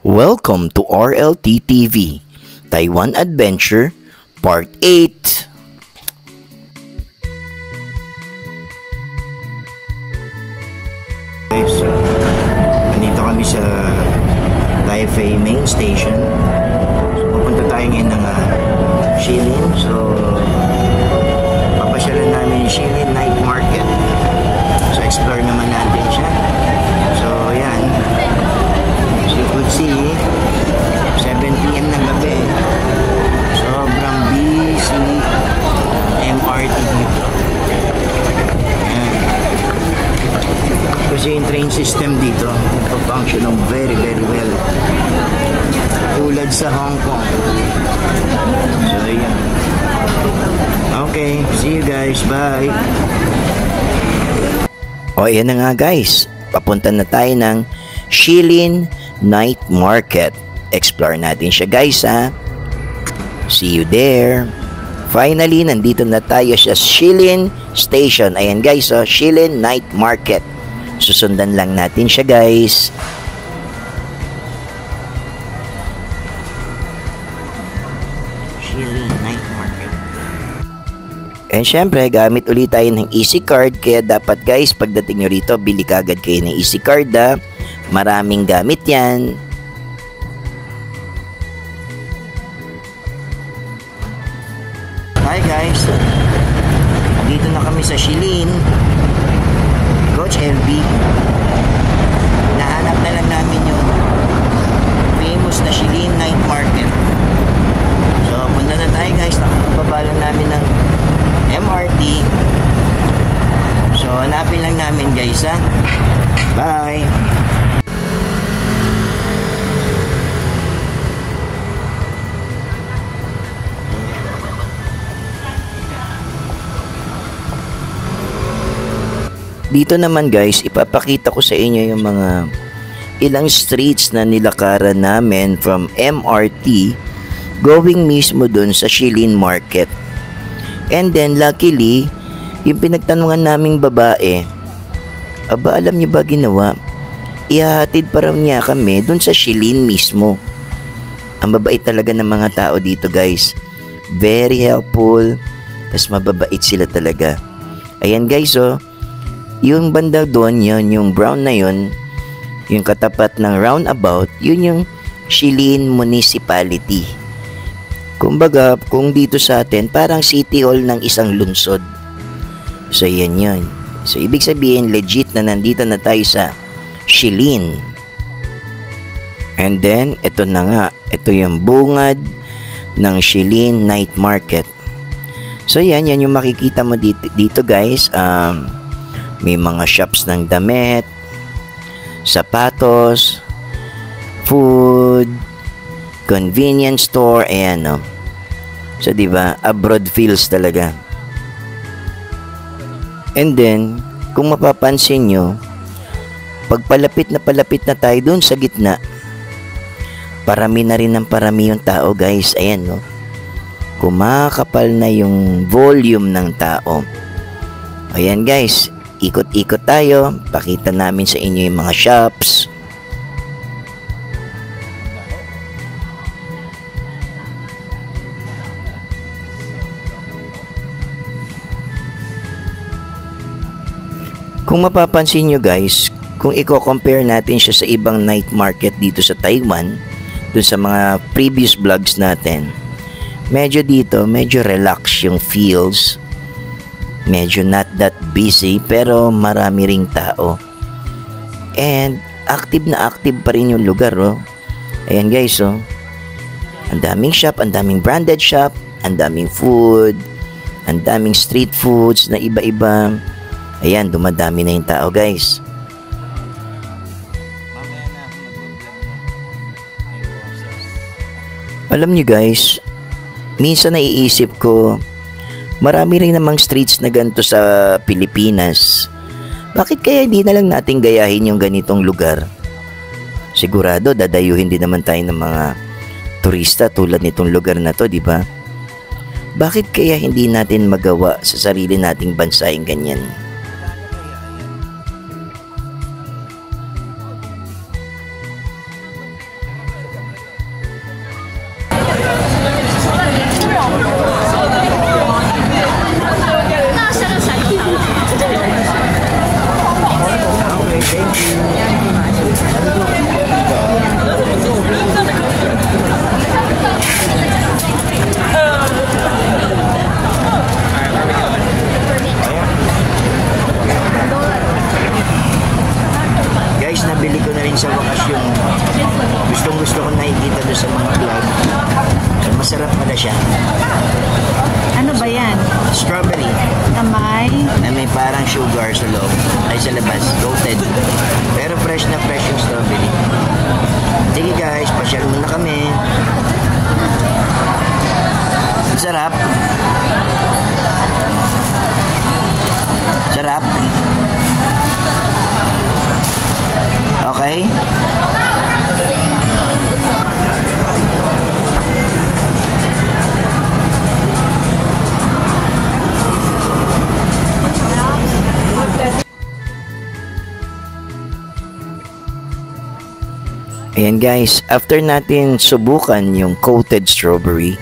Welcome to RLT TV, Taiwan Adventure, Part 8. So, nandito kami sa Taipei Main Station. So, pupunta tayo ngayon ng Shilin. So, papasyalan namin yung Shilin Night Market. So, explore naman natin siya. So, yan. As you could see, 7 PM ng gabi. Sobrang busy MRT dito. Yan. Kasi yung train system dito, nagpa-function ng very well. Tulad sa Hong Kong. So, yan. Okay, see you guys. Bye. O, yan na nga guys. Papunta na tayo ng Shilin Night Market. Explore natin siya guys ha. See you there. Finally, nandito na tayo sa Shilin Station. Ayan guys, oh, Shilin Night Market. Susundan lang natin siya guys. Shilin Night Market. And syempre, gamit ulit tayo ng Easy Card. Kaya dapat guys, pagdating nyo rito, bili kagad kayo ng Easy Card ha. Maraming gamit yan. Hi guys, dito na kami sa Shilin Coach LB. Nahanap na lang namin yung famous na Shilin Night Market. So punta na tayo guys, nakapabala namin ng MRT. So hanapin lang namin guys ha. Bye. Dito naman guys, ipapakita ko sa inyo yung mga ilang streets na nilakaran namin from MRT going mismo dun sa Shilin Market. And then luckily, yung pinagtanungan naming babae, aba alam niyo ba ginawa? Ihahatid pa raw niya kami dun sa Shilin mismo. Ang babait talaga ng mga tao dito guys. Very helpful. Tas mababait sila talaga. Ayan guys oh. Yung banda doon, yun, yung brown na yun, yung katapat ng roundabout, yun yung Shilin Municipality. Kumbaga, kung dito sa atin, parang city hall ng isang lungsod. So, yan yun. So, ibig sabihin, legit na nandito na tayo sa Shilin. And then, ito na nga. Ito yung bungad ng Shilin Night Market. So, yan yung makikita mo dito guys. May mga shops ng damit, sapatos, food, convenience store, ayan no. So diba, abroad feels talaga. And then, kung mapapansin nyo, pag palapit na tayo dun sa gitna, parami na rin ng parami yung tao guys, ayan no. Kumakapal na yung volume ng tao. Ayan guys, ikot-ikot tayo, pakita namin sa inyo yung mga shops. Kung mapapansin nyo guys, kung i-compare natin siya sa ibang night market dito sa Taiwan, dun sa mga previous vlogs natin, medyo dito, medyo relax yung feels. Medyo not that busy pero marami ring tao. And active na active pa rin yung lugar oh. Ayan guys oh. Ang daming shop, ang daming branded shop, ang daming food, ang daming street foods na iba-iba. Ayan, dumadami na yung tao guys. Alam nyo guys, minsan naiisip ko, marami rin namang streets na ganito sa Pilipinas. Bakit kaya hindi na lang natin gayahin yung ganitong lugar? Sigurado dadayuhin din naman tayo ng mga turista tulad nitong lugar na to, di ba? Bakit kaya hindi natin magawa sa sarili nating bansa yung ganyan? Guys, nabili ko na rin sa wakas yung gustong-gusto ko nakikita doon sa mga vlog. Masarap pala siya. Ano ba yan? Strawberry. Na May parang sugar sa loob. Ay, sa labas. Coated. Pero fresh na fresh yung strawberry. Sige guys, pasyal muna kami. Sarap. Sarap. Okay. Ayan guys, after natin subukan yung coated strawberry,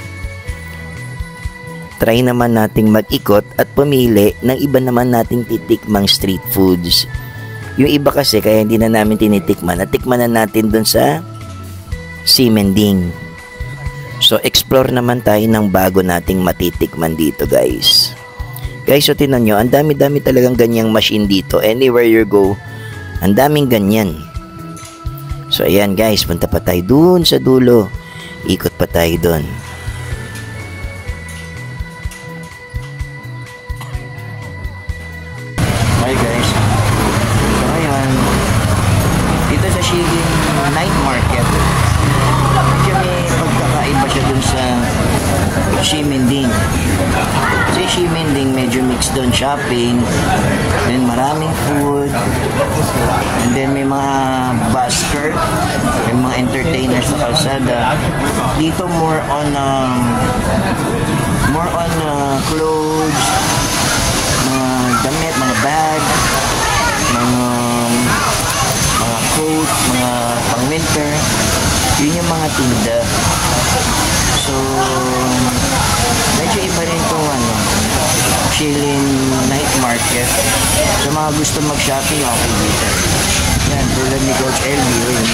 try naman nating mag-ikot at pumili ng iba naman nating titikmang street foods. Yung iba kasi kaya hindi na namin tinitikman, natikman na natin dun sa Ximending. So explore naman tayo ng bago nating matitikman dito guys. Guys, so tinan nyo, ang dami-dami talagang ganyang machine dito. Anywhere you go, ang daming ganyan. So ayan guys, punta pa tayo dun sa dulo. Ikot pa tayo dun. Hi guys. So ayan, dito sa Shilin Night Market, medyo may pagkakaiba siya dun sa Ximending. Sa Ximending medyo mixed doon, shopping, then maraming food, and then may mga busker, may mga entertainers sa kalsada. Dito more on clothes, mga damit, mga bag, mga coat, mga pang winter. Yun yung mga tinda. So medyo iba rin itong Shilin Night Market. Sa mga gusto mag-shopping, okay dito. Yan, tulad ni Coach Elby, yun.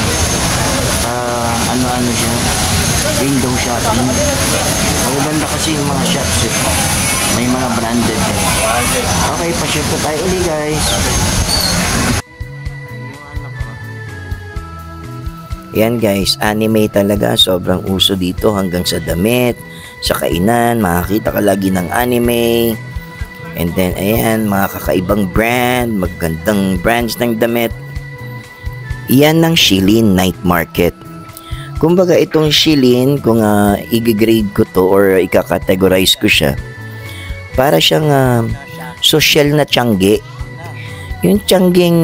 Ano siya, window shopping. Maganda kasi yung mga shops eh. May mga branded eh. Okay, pa-shop po tayo uli guys. Yan guys, anime talaga, sobrang uso dito hanggang sa damit, sa kainan, makakita ka lagi ng anime. And then ayan, mga kakaibang brand, magandang brands ng damit. Iyan ng Shilin Night Market. Kumbaga itong Shilin, kung i-grade ko to or i-categorize ko siya, para siyang social na tiyangge. Yung tiyanggeng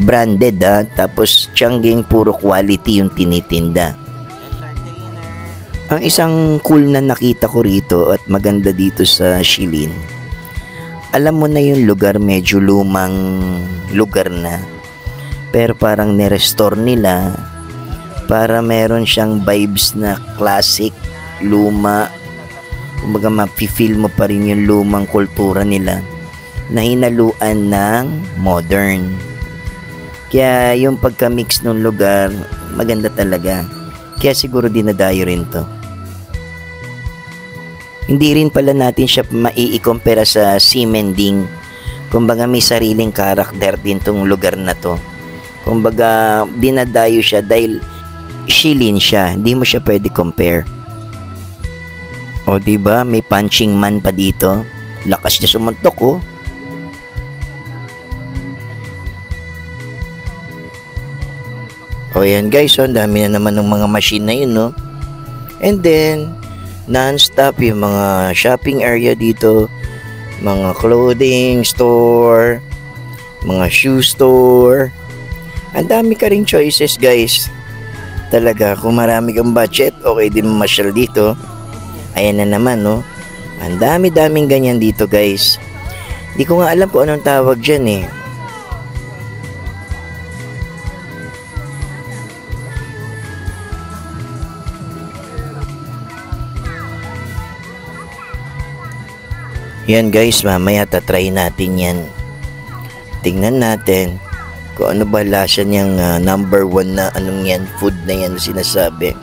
branded tapos tiyanggeng puro quality yung tinitinda. Ang isang cool na nakita ko rito at maganda dito sa Shilin, alam mo na yung lugar, medyo lumang lugar na, pero parang nirestore nila para meron siyang vibes na classic, luma. Kumbaga mapi-feel mo pa rin yung lumang kultura nila na hinaluan ng modern. Kaya yung pagka-mix ng lugar, maganda talaga. Kaya siguro dinadayo rin to. Hindi rin pala natin siya mai-compare sa Ximending. Kumbaga may sariling karakter din tong lugar na to. Kumbaga dinadayo siya dahil Shilin siya. Hindi mo siya pwede compare. O diba, may punching man pa dito. Lakas niya sumuntok oh. O yan guys, ang dami na naman ng mga machine na yun, no? And then, non-stop yung mga shopping area dito, mga clothing store, mga shoe store. Ang dami ka rin choices guys. Talaga, kung marami kang budget, okay din mamasyal dito. Ayan na naman, no? Ang dami-daming ganyan dito guys. Di ko nga alam kung anong tawag dyan eh. Yan guys, mamaya tatry natin yan. Tingnan natin kung ano ba lasa niyang number 1 na anong yan, food na yan na sinasabi.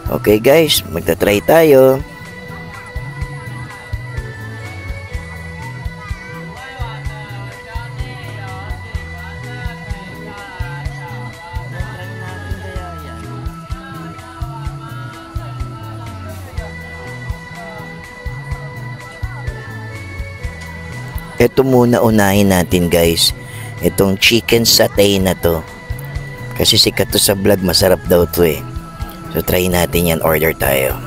Okay guys, magta-try tayo. Ito muna unahin natin guys, itong chicken satay na to, kasi sikat to sa vlog, masarap daw to eh. So try natin yan, order tayo.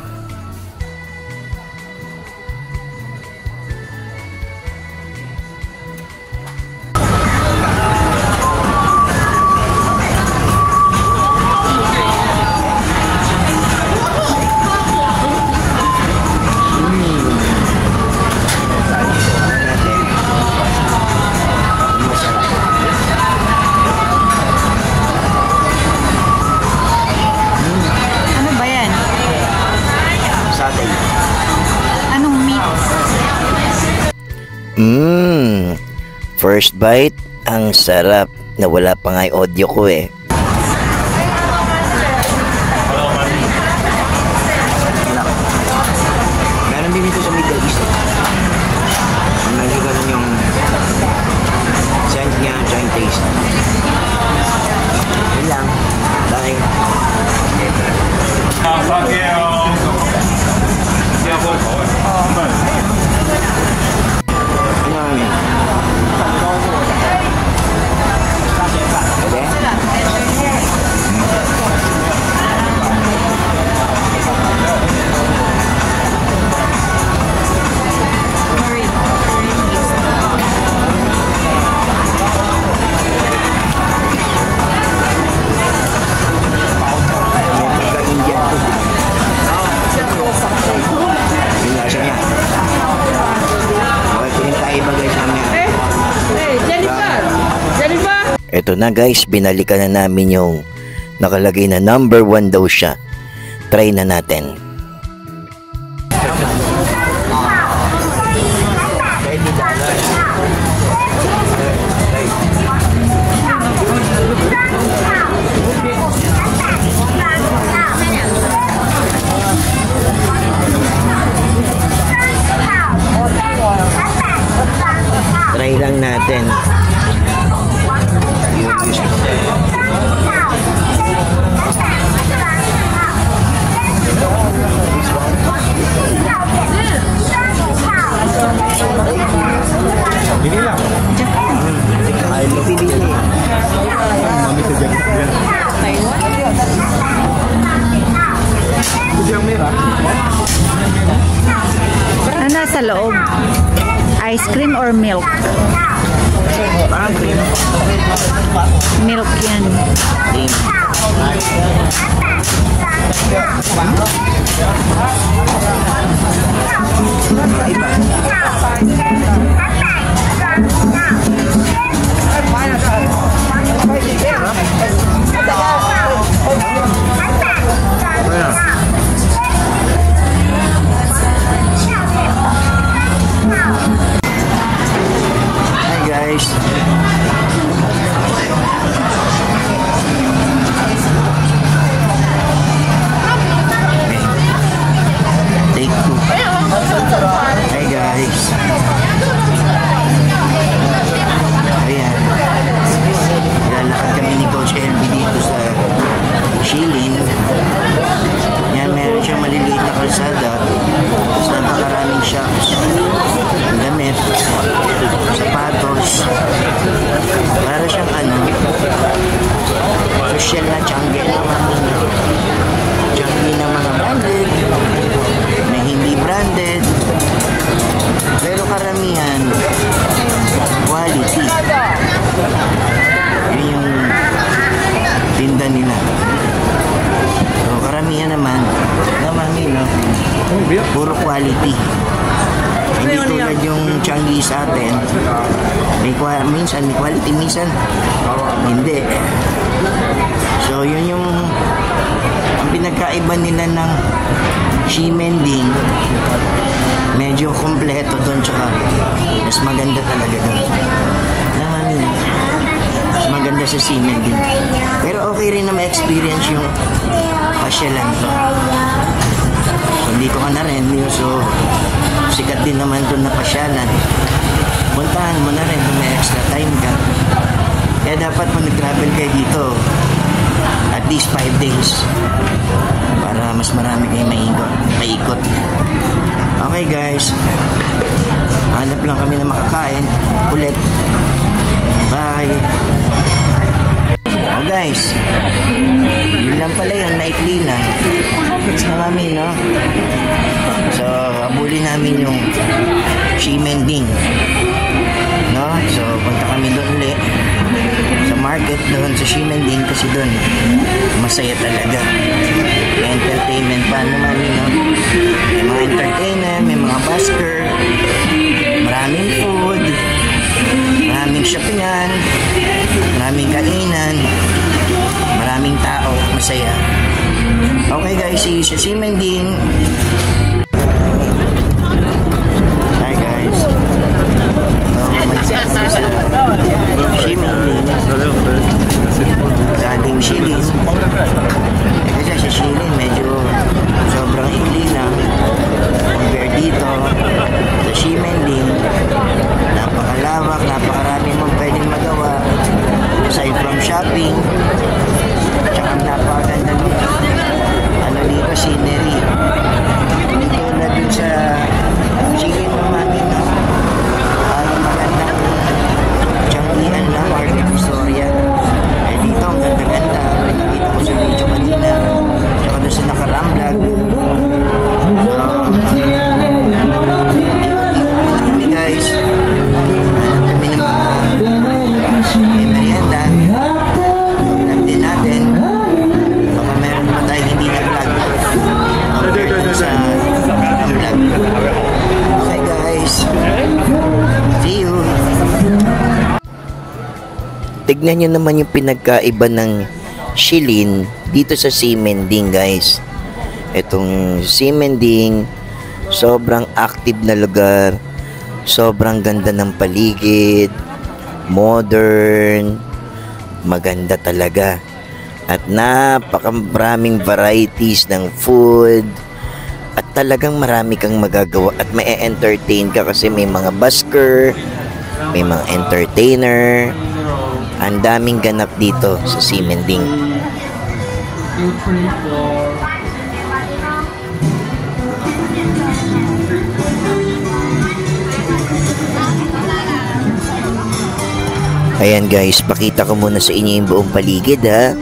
First bite, ang sarap. Nawala pa nga yung audio ko eh. Meron din ito sa Middle East. Medyo ganun yung scent niya, tsaka yung taste. Yun lang. Bye. Ito na guys, binalikan na namin yung nakalagay na number 1 daw siya. Try na natin. Try lang natin. Ano nasa loob? Ice cream or milk? Parang cream. Milk yan. Cream. Hi guys. Take 2. Hi guys. Ayan. Lalakad kami ni Coach LB dito sa Shilin. Yan, meron siyang maliliit na kalsada. Tapos napakaraming shops. Damit. Sapatos. Para siyang social na jungle. Jungle ng mga branded, na hindi branded. Pero karamihan, quality. Yun yung tinda nila. So karamihan naman, puro quality. Hindi tulad yung Changi sa atin. Minsan may quality, minsan hindi. So yun yung ang pinagkaiba nila ng Ximending. Medyo kompleto doon, tsaka mas maganda talaga doon. maganda sa Simen din. Pero okay rin na ma-experience yung pasyalan to. Kung dito ka na rin, so sikat din naman to na pasyalan. Puntahan mo na rin kung may extra time ka. Kaya dapat kung nag-travel kayo dito, at least 5 days para mas marami kayo maikot. Okay guys, hanap lang kami na makakain ulit. Bye. Oh guys, yun lang pala yun, maikli na kami, no? So abulin namin yung Ximending, no? So punta kami doon ulit sa market doon sa Ximending kasi doon masaya talaga. May entertainment pa naman, no? May mga entertainer, may mga busker, maraming food, maraming shoppingan, maraming kainan, maraming tao, masaya. Okay guys, see you sa Ximending. Hi guys. Ximending. Dating Shilin. Kasi sa Shilin medyo sobrang ikli lang compare dito sa Ximending. Napakalawak, napakarami mong pwedeng magawa aside from shopping. Tsaka napakaganda dito scenery. Dito na dun sa Shilin naman dito. Magandang tiyanggihan lang or istorya. Dito ang ganda-ganda. Nakikita ko sa video kanina. Tsaka doon sa nakaramblog. So, guys, kami naman may merienda. Vlog din natin. Baka meron naman tayo hindi na-vlog. Sa vlog. Okay guys. See you. Tignan nyo naman yung pinagkaiba ng Shilin dito sa Ximending guys. Itong Ximending, sobrang active na lugar, sobrang ganda ng paligid, modern, maganda talaga. At napakaraming varieties ng food. At talagang marami kang magagawa at may entertain ka kasi may mga busker, may mga entertainer. Ang daming ganap dito sa Ximending. Ayan guys, pakita ko muna sa inyo yung buong paligid ha.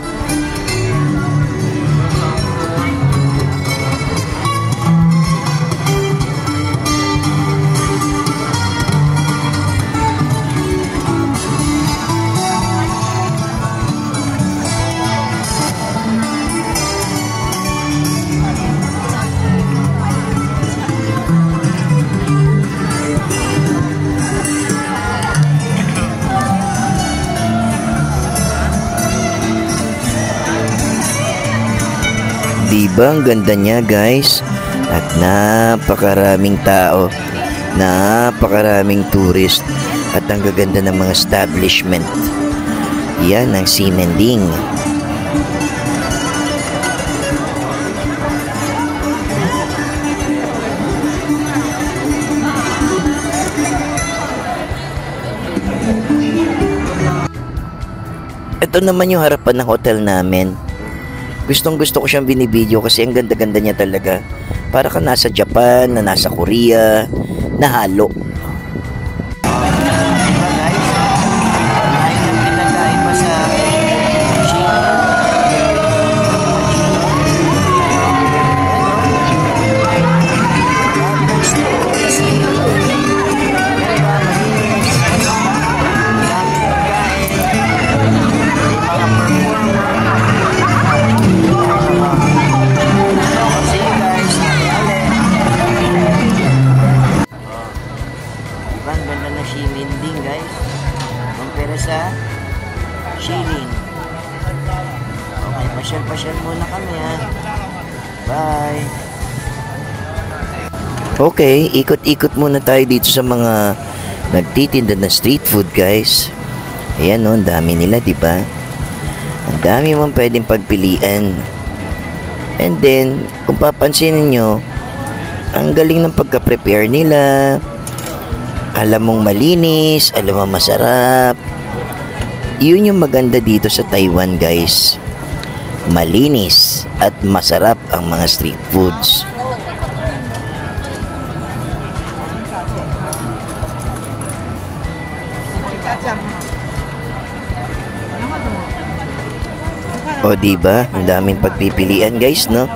Diba ang ganda niya guys? At napakaraming tao, napakaraming tourist, at ang gaganda ng mga establishment. Yan ang Ximending. Ito naman yung harapan ng hotel namin. Gustong gusto ko siyang binibideo kasi ang ganda-ganda niya talaga. Para ka nasa Japan, na nasa Korea, na halo. Ximending guys, kumpara sa Shilin. Okay, pasyal-pasyal muna kami ha. Bye. Okay, ikot-ikot muna tayo dito sa mga nagtitinda na street food guys. Ayan no, ang dami nila, di ba? Ang dami mong pwedeng pagpilian. And then, kung papansinin nyo, ang galing ng pagka-prepare nila. Alam mong malinis, alam mong masarap. Yun yung maganda dito sa Taiwan, guys. Malinis at masarap ang mga street foods. O diba, ang daming pagpipilian guys, no?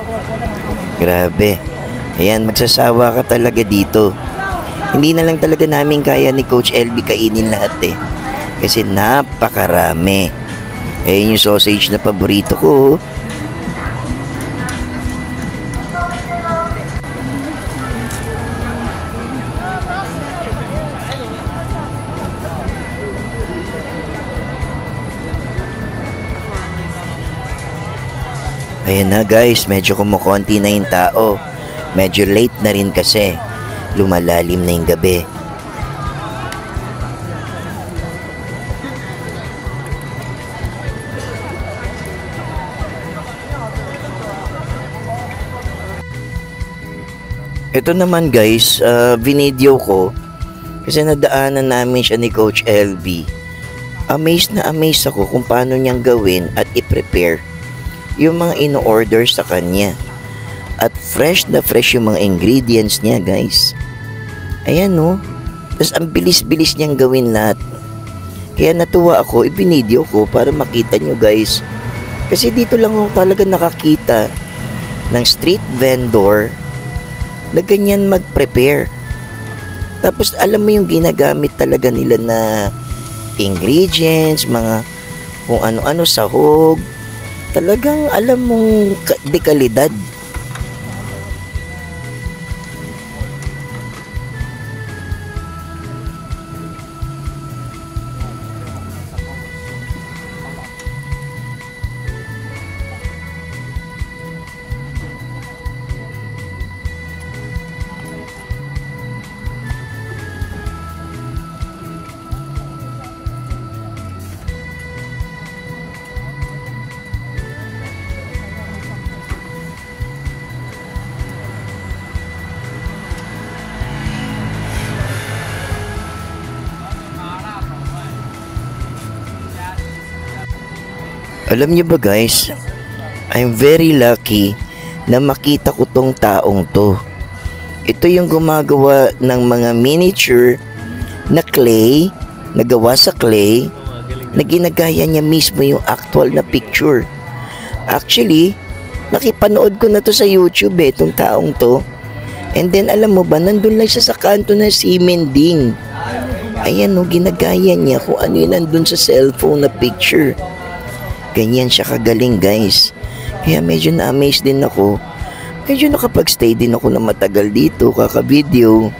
Grabe. Ayan, magsasawa ka talaga dito. Hindi na lang talaga namin kaya ni Coach LB kainin lahat eh. Kasi napakarami. Ayan yung sausage na paborito ko. Ayan na guys, medyo kumukonti na yung tao. Medyo late na rin kasi. Lumalalim na yung gabi. Ito naman guys, video ko. Kasi nadaanan namin siya ni Coach LB. Amazed na amazed ako kung paano niyang gawin at i-prepare yung mga ino-order sa kanya. At fresh na fresh yung mga ingredients niya guys. Ayan no. Tapos ang bilis-bilis niyang gawin lahat. Kaya natuwa ako, ibinideo ko para makita nyo guys. Kasi dito lang ako talaga nakakita ng street vendor na ganyan mag-prepare. Tapos alam mo yung ginagamit talaga nila na ingredients, mga kung ano-ano, sahog. Talagang alam mong dekalidad. Alam niyo ba guys, I'm very lucky na makita ko tong taong to. Ito yung gumagawa ng mga miniature na clay, nagawa sa clay, na ginagaya niya mismo yung actual na picture. Actually, nakipanood ko na to sa YouTube itong taong to. And then alam mo ba, nandun lang siya sa kanto na si Mending. Ayan no, ginagaya niya kung ano yun nandun sa cellphone na picture. Ganyan siya kagaling guys. Kaya medyo na-amaze din ako. Medyo nakapag-stay din ako na matagal dito kaka-video.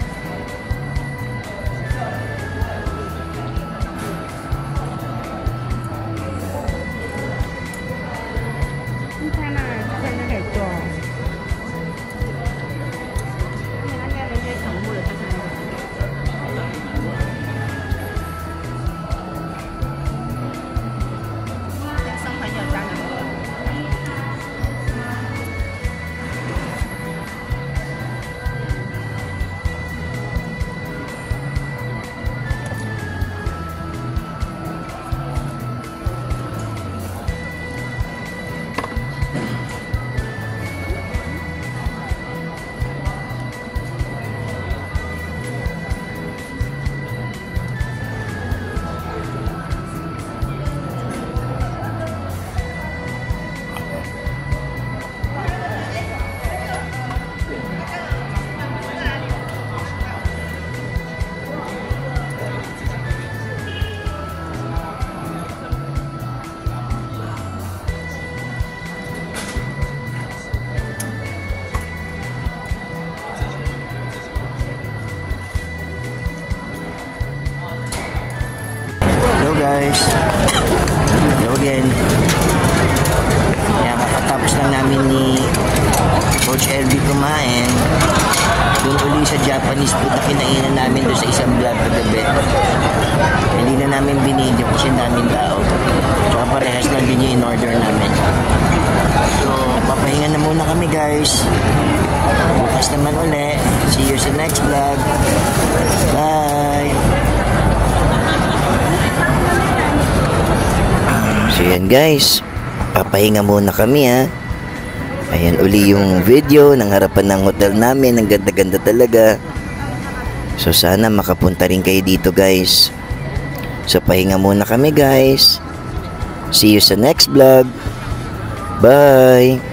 Hello guys. Hello again. Kaya kakatapos lang namin ni Coach LB kumain. Doon uli sa Japanese food na kinainan namin doon sa isang vlog kagabi. Hindi na namin binidyo kasi daming tao. Tsaka parehas lang din yung in-order namin. So, papahinga na muna kami guys. Bukas naman uli. See you sa next vlog. Bye! So yan guys, papahinga muna kami ha. Ayan uli yung video ng harapan ng hotel namin. Ang ganda-ganda talaga. So sana makapunta rin kayo dito guys. So pahinga muna kami guys. See you sa next vlog. Bye!